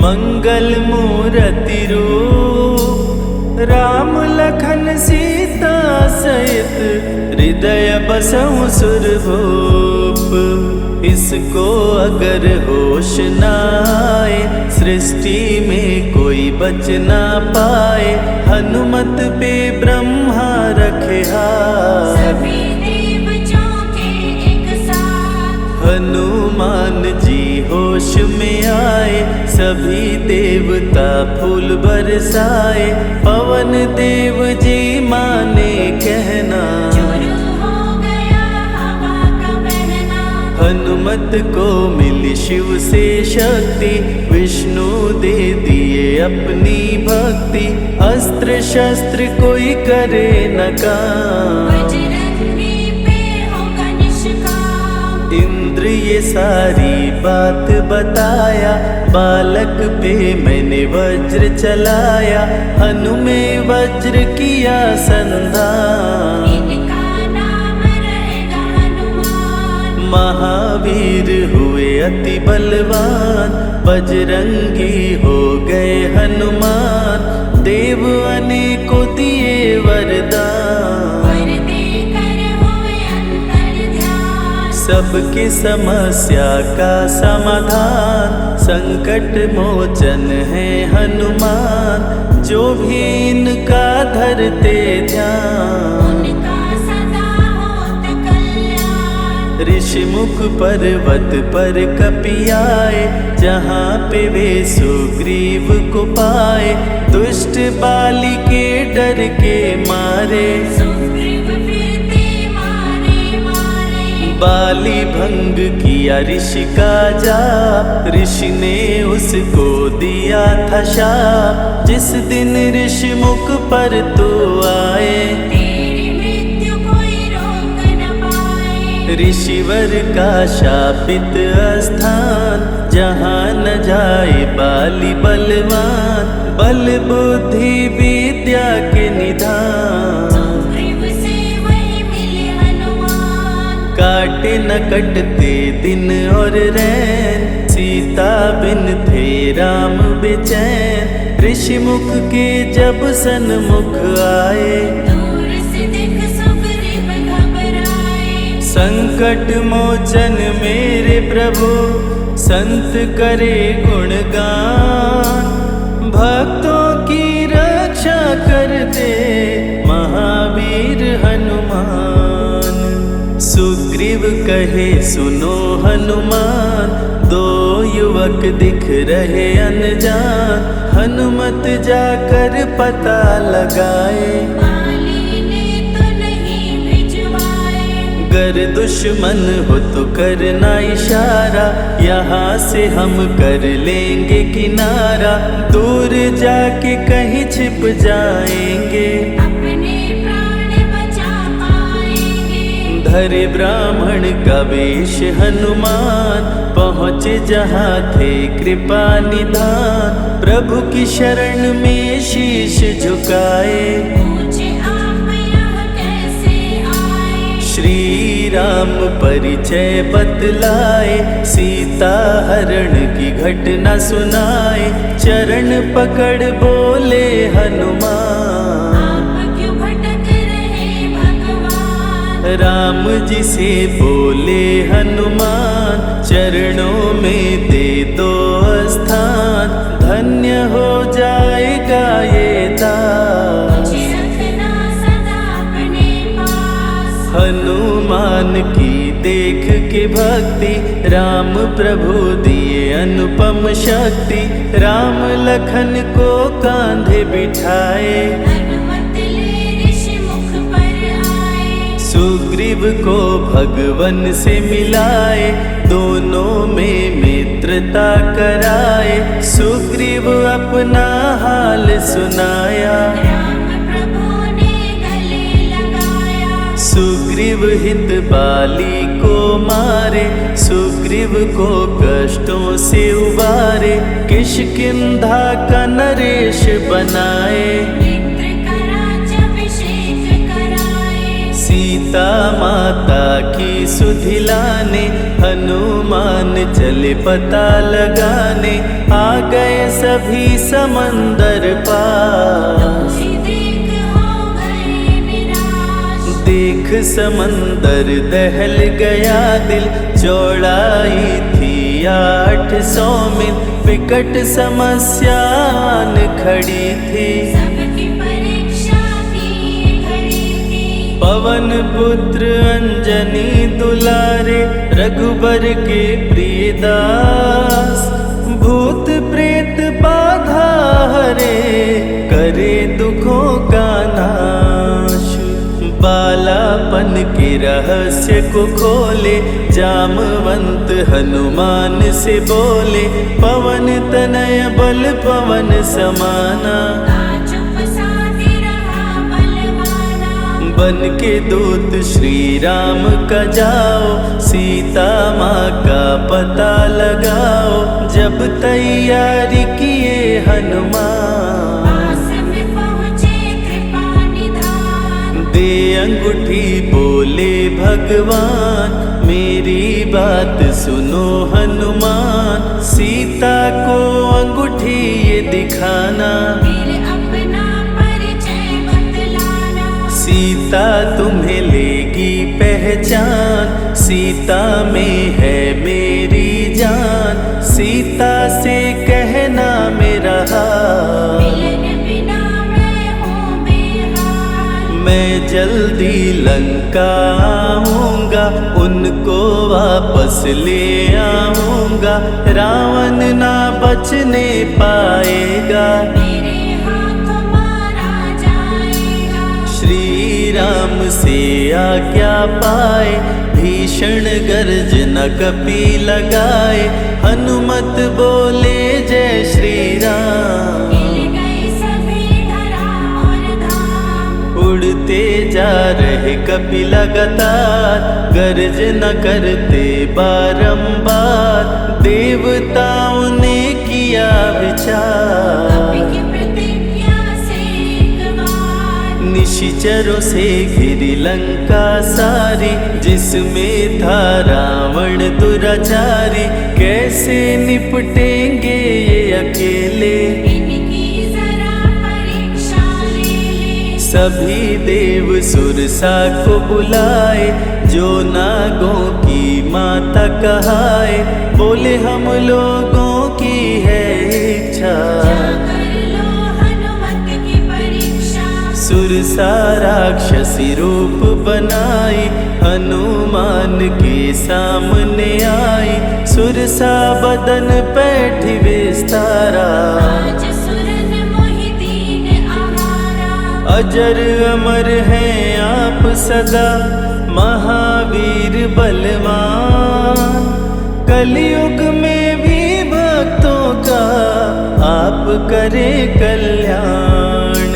मंगल मूरति रूप, राम लखन सीता सहित, हृदय बसहु सुरभूप, इसको अगर होश न आए, सृष्टि में कोई बच ना पाए, हनुमत पे ब्रह्मा रखे हाथ, सभी देव चौंके एक साथ, हनुमान जी होश में आए, सभी देवता फूल बरसाए, पवन देव जी माने कहना, शुरू हो गया हवा का बहना, हनुमत को मिली शिव से शक्ति, विष्णु दे दिए अपनी भक्ति, अस्त्र शस्त्र कोई करे न काम, बजरंगी पे होगा निष्काम, इंद्र ये सारी बात बताया, बालक पे मैंने वज्र चलाया, हनु में वज्र किया संधान, इनका नाम रहेगा हनुमान, महावीर हुए अति बलवान, बजरंगी हो गए हनुमान, देव अनेकों दिए वरदान, वर देकर हुए अंतर ध्यान, सबकी समस्या का समाधान, संकट मोचन है हनुमान, जो भी इनका धरते ध्यान। उनका सदा होत कल्याण। ऋषि मुख पर्वत पर कपियाए, जहाँ पे वे सुग्रीव को पाए। दुष्ट बाली के डर के मारे, सुग्रीव फिरते मारे मारे। बाली भंग किया ऋषि का जाप, ऋषि ने उसको दिया था शाप। जिस दिन ऋषि मुख पर तो आए, तेरी मृत्यु कोई रोक न पाए। ऋषिवर का शापित स्थान, जहाँ न जाए बाली बलवान। बल बुद्धि विद्या के निधान, सुग्रीव से वही मिले हनुमान। काटे न कटते दिन और रैन, सीता बिन थे राम बेचैन। ऋषि मुख के जब सन्मुख आए, दूर से देख सुग्रीव घबराए। संकट मोचन मेरे प्रभु, संत करे गुणगान। भक्तों की रक्षा करते महावीर हनुमान। सुग्रीव कहे सुनो हनुमान, दो युवक दिख रहे अनजान। हनुमत जाकर पता लगाए, बाली ने तो नहीं भिजवाए। गर दुश्मन हो तो करना इशारा, यहाँ से हम कर लेंगे किनारा। दूर जाके कहीं छिप जाएंगे, अपने प्राण बचा पाएंगे। धरे ब्राह्मण का वेश हनुमान, पहुँचे जहाँ थे कृपा निधान। प्रभु की शरण में शीश झुकाए, पूछे आप यहाँ कैसे आए। श्री राम परिचय बतलाए, सीता हरण की घटना सुनाए। चरण पकड़ बोले हनुमान, आप क्यों भटक रहे भगवान। राम जी से बोले हनुमान, चरणों में दे दो स्थान। धन्य हो जाएगा ये दास, मुझे रखना सदा अपने पास। हनुमान की देख के भक्ति, राम प्रभु दिए अनुपम शक्ति। राम लखन को कांधे बिठाए, हनुमत ले ऋषि मुख पर आए। सुग्रीव को भगवन से मिलाए, दोनों में मित्रता कराए। सुग्रीव अपना हाल सुनाया, राम प्रभु ने गले लगाया। सुग्रीव हित बाली को मारे, सुग्रीव को कष्टों से उबारे। किष्किंधा का नरेश बनाए, मित्र का राज्याभिषेक कराए। सीता माता की सुधि लाने, हनुमान चले पता लगाने। आ गए सभी समंदर पार, तुझे देख हो गए निराश। देख समंदर दहल गया दिल। चौड़ाई थी 800 मील, विकट समस्यान खड़ी थी। सबकी परीक्षा की घड़ी थी। पवन पुत्र अंजनी दुलारे, रघुबर के प्रिय दास। भूत प्रेत बाधा हरे, करे दुखों का नाश। बालापन के रहस्य को खोले, जामवंत हनुमान से बोले। पवन तनय बल पवन समाना, चुप साधे रहा बलवाना। बन के दूत श्री राम का जाओ, सीता माँ का पता लगाओ। जब तैयारी किए हनुमान, पास में पहुँचे कृपा निधान। दे अंगूठी बोले भगवान, मेरी बात सुनो हनुमान। सीता को अंगूठी ये दिखाना, फिर अपना परिचय बतलाना। सीता तुम्हें लेगी पहचान। सीता में है मेरी जान, सीता से कहना मेरा हाल। जल्दी लंका आऊंगा, उनको वापस ले आऊंगा, रावण ना बचने पाएगा। मेरे हाथों मारा जाएगा। श्री राम से आज्ञा पाए, भीषण गर्जना कपि लगाए, हनुमत बोले जय श्री राम। हिल गए सभी धरा और धाम। उड़ते जा रहे कपि लगातार, गर्जना करते बारंबार, देवताओं ने किया विचार। कपि की प्रतिज्ञा से एक बार, निशिचरों से घिरी लंका सारी, जिसमें था रावण दुराचारी, कैसे निपटेंगे ये अकेले। इनकी जरा परीक्षा ले ले। सभी देव सुरसा को बुलाए, जो नागों की माता कहाए, बोले हम लोगों की है इच्छा। जाकर लो हनुमत की परीक्षा। सुरसा राक्षसी रूप बनाई, हनुमान के सामने आई, सुरसा बदन पैठी विस्तारा। आज सुरन मोहि दीन आहारा। अजर अमर हैं आप सदा, महावीर बलवान, कलयुग में भी भक्तों का आप करें कल्याण।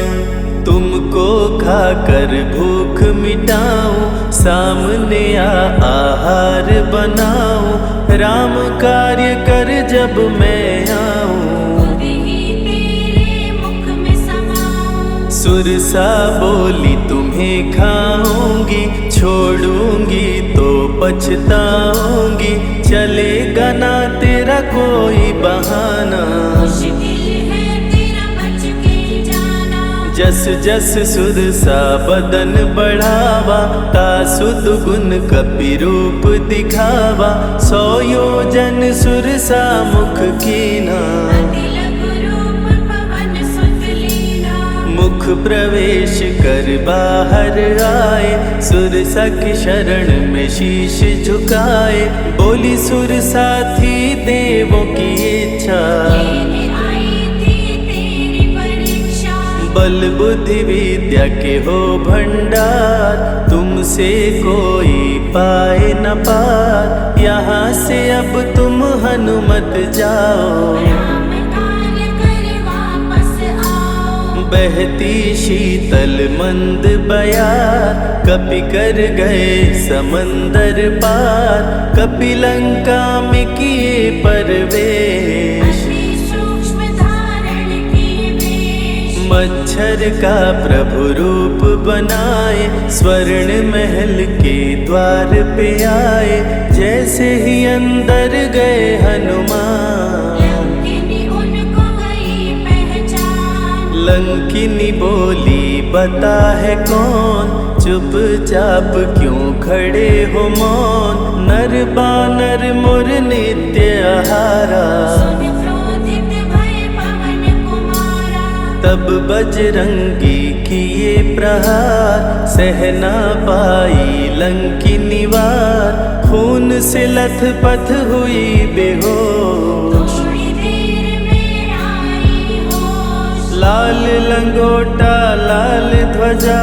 तुमको खाकर भूख मिटाऊं, सामने आहार बनाऊं, राम कार्य कर जब मैं आऊं। खुद ही तेरे मुख में समाऊं। सुरसा बोली तुम्हें खाऊंगी, छोड़ूंगी तो पछताऊंगी, चलेगा ना तेरा कोई बहाना। मुश्किल है तेरा बच के जाना। जस जस सुरसा बदन बढ़ावा, तासुद गुण कपि रूप दिखावा, 100 योजन सुरसा मुख कीना। अति लघु रूप पवन सुत लीना। मुख प्रवेश कर बाहर आए, सुरसा की शरण में शीश झुकाए, बोली सुरसा थी देवों की इच्छा। लेने आई थी तेरी परीक्षा। बल बुद्धि विद्या के हो भंडार, तुमसे कोई पाए न पार, यहाँ से अब तुम हनुमत जाओ। राम कार्य कर वापस आओ। बहती शीतल मंद बयार, कपि कर गए समंदर पार, कपि लंका में किए प्रवेश। अति सूक्ष्म धारण की वेश। मच्छर का प्रभु रूप बनाए, स्वर्ण महल के द्वार पे आए, जैसे ही अंदर गए हनुमान। लंकिनी उनको गई पहचान। लंकिनी बोली बता है कौन, चुपचाप क्यों खड़े हो मौन, नर बानर मोर नित्य आहारा। सुन क्रोधित भय पवन कुमारा। तब बजरंगी किए प्रहार, सहना पाई लंकिनी वार, खून से लथपथ हुई बेहोश। थोड़ी देर में आई होश। लाल लंगोटा लाल ध्वजा,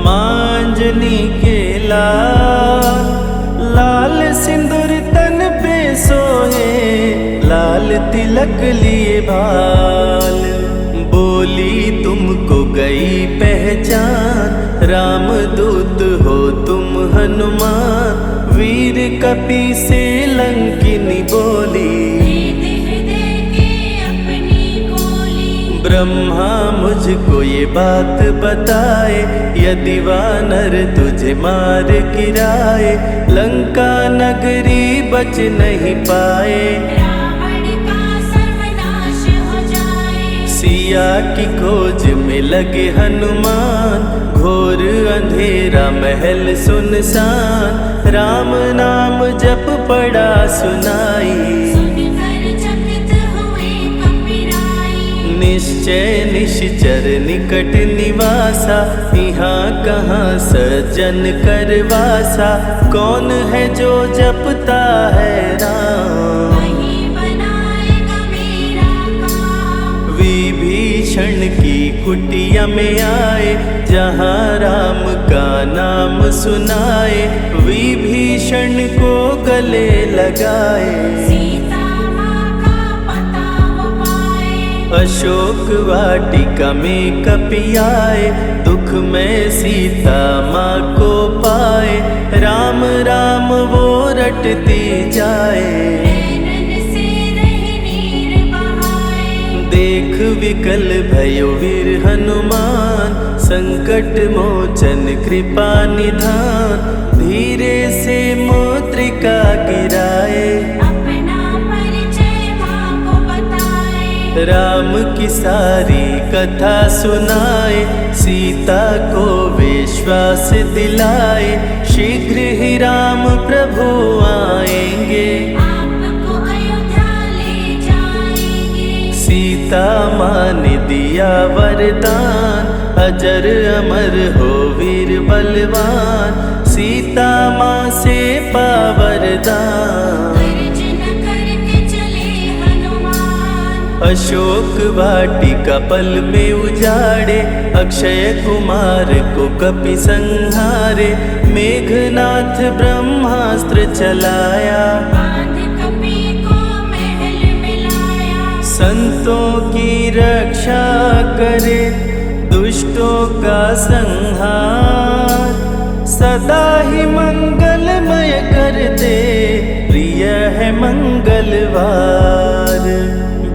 मांजनी के लाल, लाल सिंदूर तन पे सोहे, लाल तिलक लिए भाल। बोली तुमको गई पहचान, रामदूत हो तुम हनुमान, वीर कपि से लंकिनी बोली। हृदय के अपनी गोली। ब्रह्मा मुझको ये बात बताए, यदि वानर तुझे मार गिराए, लंका नगरी बच नहीं पाए। रावण का सर्वनाश हो जाए। सिया की खोज में लगे हनुमान, घोर अंधेरा महल सुनसान, राम नाम जप पड़ा सुनाई। सुनकर चकित हुए कपिराई। निश्चय निश्चर निकट निवासा, यहाँ कहाँ सज्जन करवासा। कौन है जो जपता है राम, वही बनाएगा मेरा काम। विभीषण की कुटिया में आए, जहाँ राम का नाम सुनाए। विभीषण को गले लगाए, सीता माँ का पता वो पाए। अशोक वाटिका में कपियाए, दुख में सीता माँ को पाए। राम राम वो रटती जाए, नैनन से रहे नीर बहाए। देख विकल भयो वीर हनुमान, संकट मोचन कृपा निधान। धीरे से मुद्रिका गिराए, अपना परिचय माँ को बताए। राम की सारी कथा सुनाए, सीता को विश्वास दिलाए। शीघ्र ही राम प्रभु आएंगे, आपको अयोध्या ले जाएंगे। सीता माँ ने दिया वरदान, अजर अमर हो वीर बलवान। सीता माँ से पा वरदान, गर्जन करके चले हनुमान। अशोक वाटिका पल में उजाड़े। अक्षय कुमार को कपि संहारे, मेघनाथ ब्रह्मास्त्र चलाया। बांध कपि को महल में लाया। संतों की रक्षा करे, दुष्टों का संहार। सदा ही मंगलमय करते, प्रिय है मंगलवार।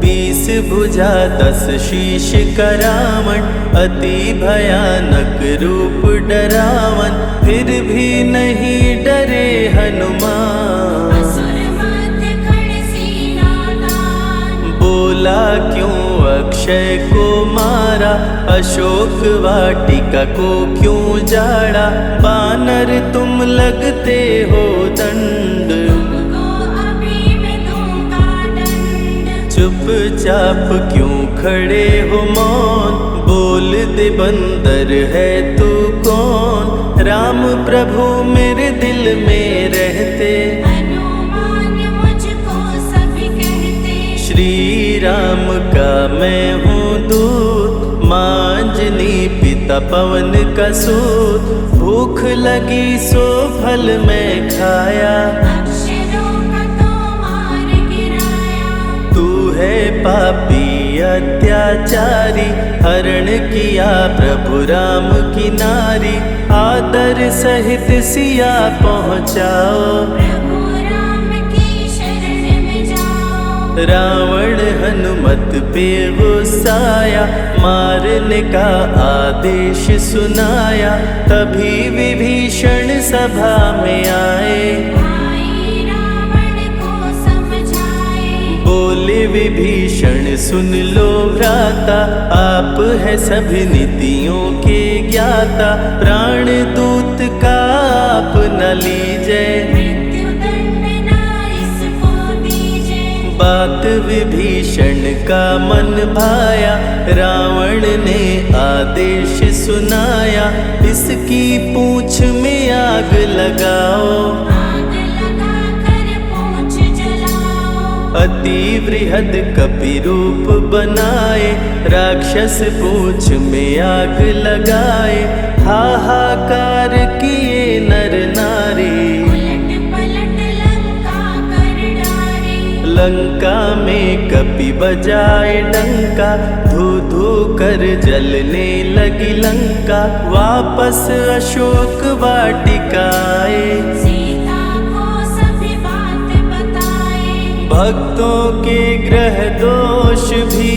20 भुजा 10 शीश का रावण, अति भयानक रूप डरावन। फिर भी नहीं डरे हनुमान, असुर मध्य खड़े सीना तान। बोला क्यों अक्षय को मारा, अशोक वाटिका को क्यों जाड़ा। बानर तुम लगते हो दंड, तुमको अभी मैं दूंगा दंड। चुपचाप क्यों खड़े हो मौन, बोल दे बंदर है तू कौन। राम प्रभु मेरे दिल में रहते, हनुमान मुझको सभी कहते। श्री राम का मैं हूँ दूत, मांजनी पिता पवन का सूत। भूख लगी सो फल मैं खाया, अक्षरों का तो मार गिराया। तू है पापी अत्याचारी। हरण किया प्रभु राम की नारी, आदर सहित सिया पहुँचाओ। प्रभु राम की शरण में जाओ। रावण हनुमत पे गुस्साया, मारने का आदेश सुनाया। तभी विभीषण सभा में आए, भाई रावण को समझाए। बोले विभीषण सुन लो भ्राता, आप है सभी नीतियों के ज्ञाता। प्राण दूत का आप न लीजिए, मृत्यु दंड ना इसको दीजिए। बात विभीषण का मन भाया। रावण ने आदेश सुनाया, इसकी पूंछ में आग लगाओ। आग लगा कर पूंछ जलाओ। अति वृहद कपि रूप बनाए, राक्षस पूंछ में आग लगाए। हाहाकार किए नर नारी, उलट पलट लंका कर डारे। लंका में कपि बजाए डंका। धू धू कर जलने लगी लंका, वापस अशोक वाटिका आए। सीता को सभी बात बताए। भक्तों के ग्रह दोष भी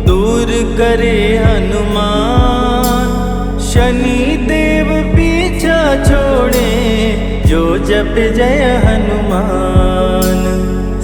दूर करे हनुमान। शनि देव पीछा छोड़े, जो जप जय हनुमान।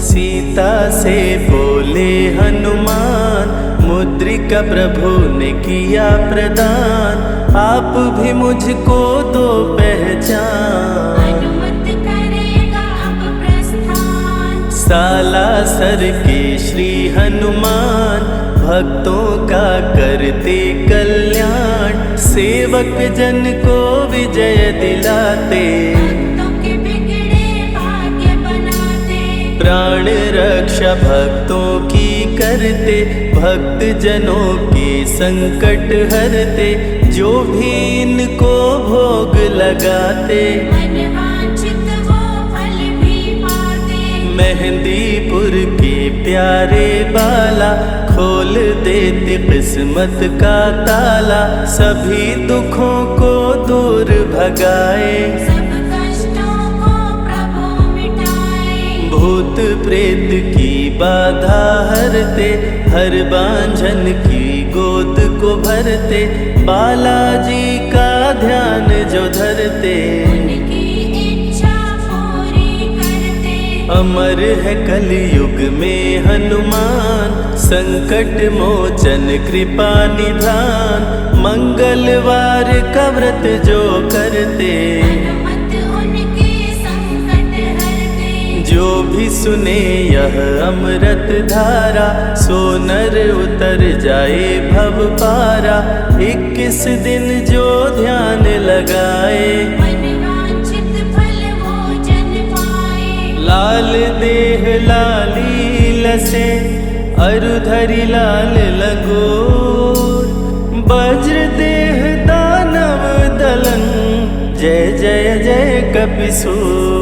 सीता से बोले हनुमान, मुद्रिका प्रभु ने किया प्रदान। आप भी मुझको दो पहचान, अनुमत करेगा अब प्रस्थान। सालासर के श्री हनुमान। भक्तों का करते कल्याण, सेवक जन को विजय दिलाते, भक्तों के बिगड़े भाग्य बनाते, प्राण रक्षा भक्तों की करते, भक्त जनों के संकट हरते, जो भी इनको भोग लगाते, मनवांछित वो फल भी पाते। मेहंदीपुर के प्यारे बाला, खोल देते किस्मत का ताला, सभी दुखों को दूर भगाए, सब कष्टों को प्रभु मिटाए। भूत प्रेत की बाधा हरते, हर बांझन की गोद को भरते, बालाजी का ध्यान जो धरते, उनकी इच्छा पूरी करते। अमर है कलयुग में हनुमान, संकट मोचन कृपा निधान, मंगलवार का व्रत जो करते, हनुमत उनके संकट हरते। जो भी सुने यह अमृत धारा, सो नर उतर जाए भव पारा, 21 दिन जो ध्यान लगाए, मनवांछित फल वो जन पाए। लाल देह लाली लसे, अरुधरि लाल लगोर, वज्र देह दानव दलन, जय जय जय कपिसूर।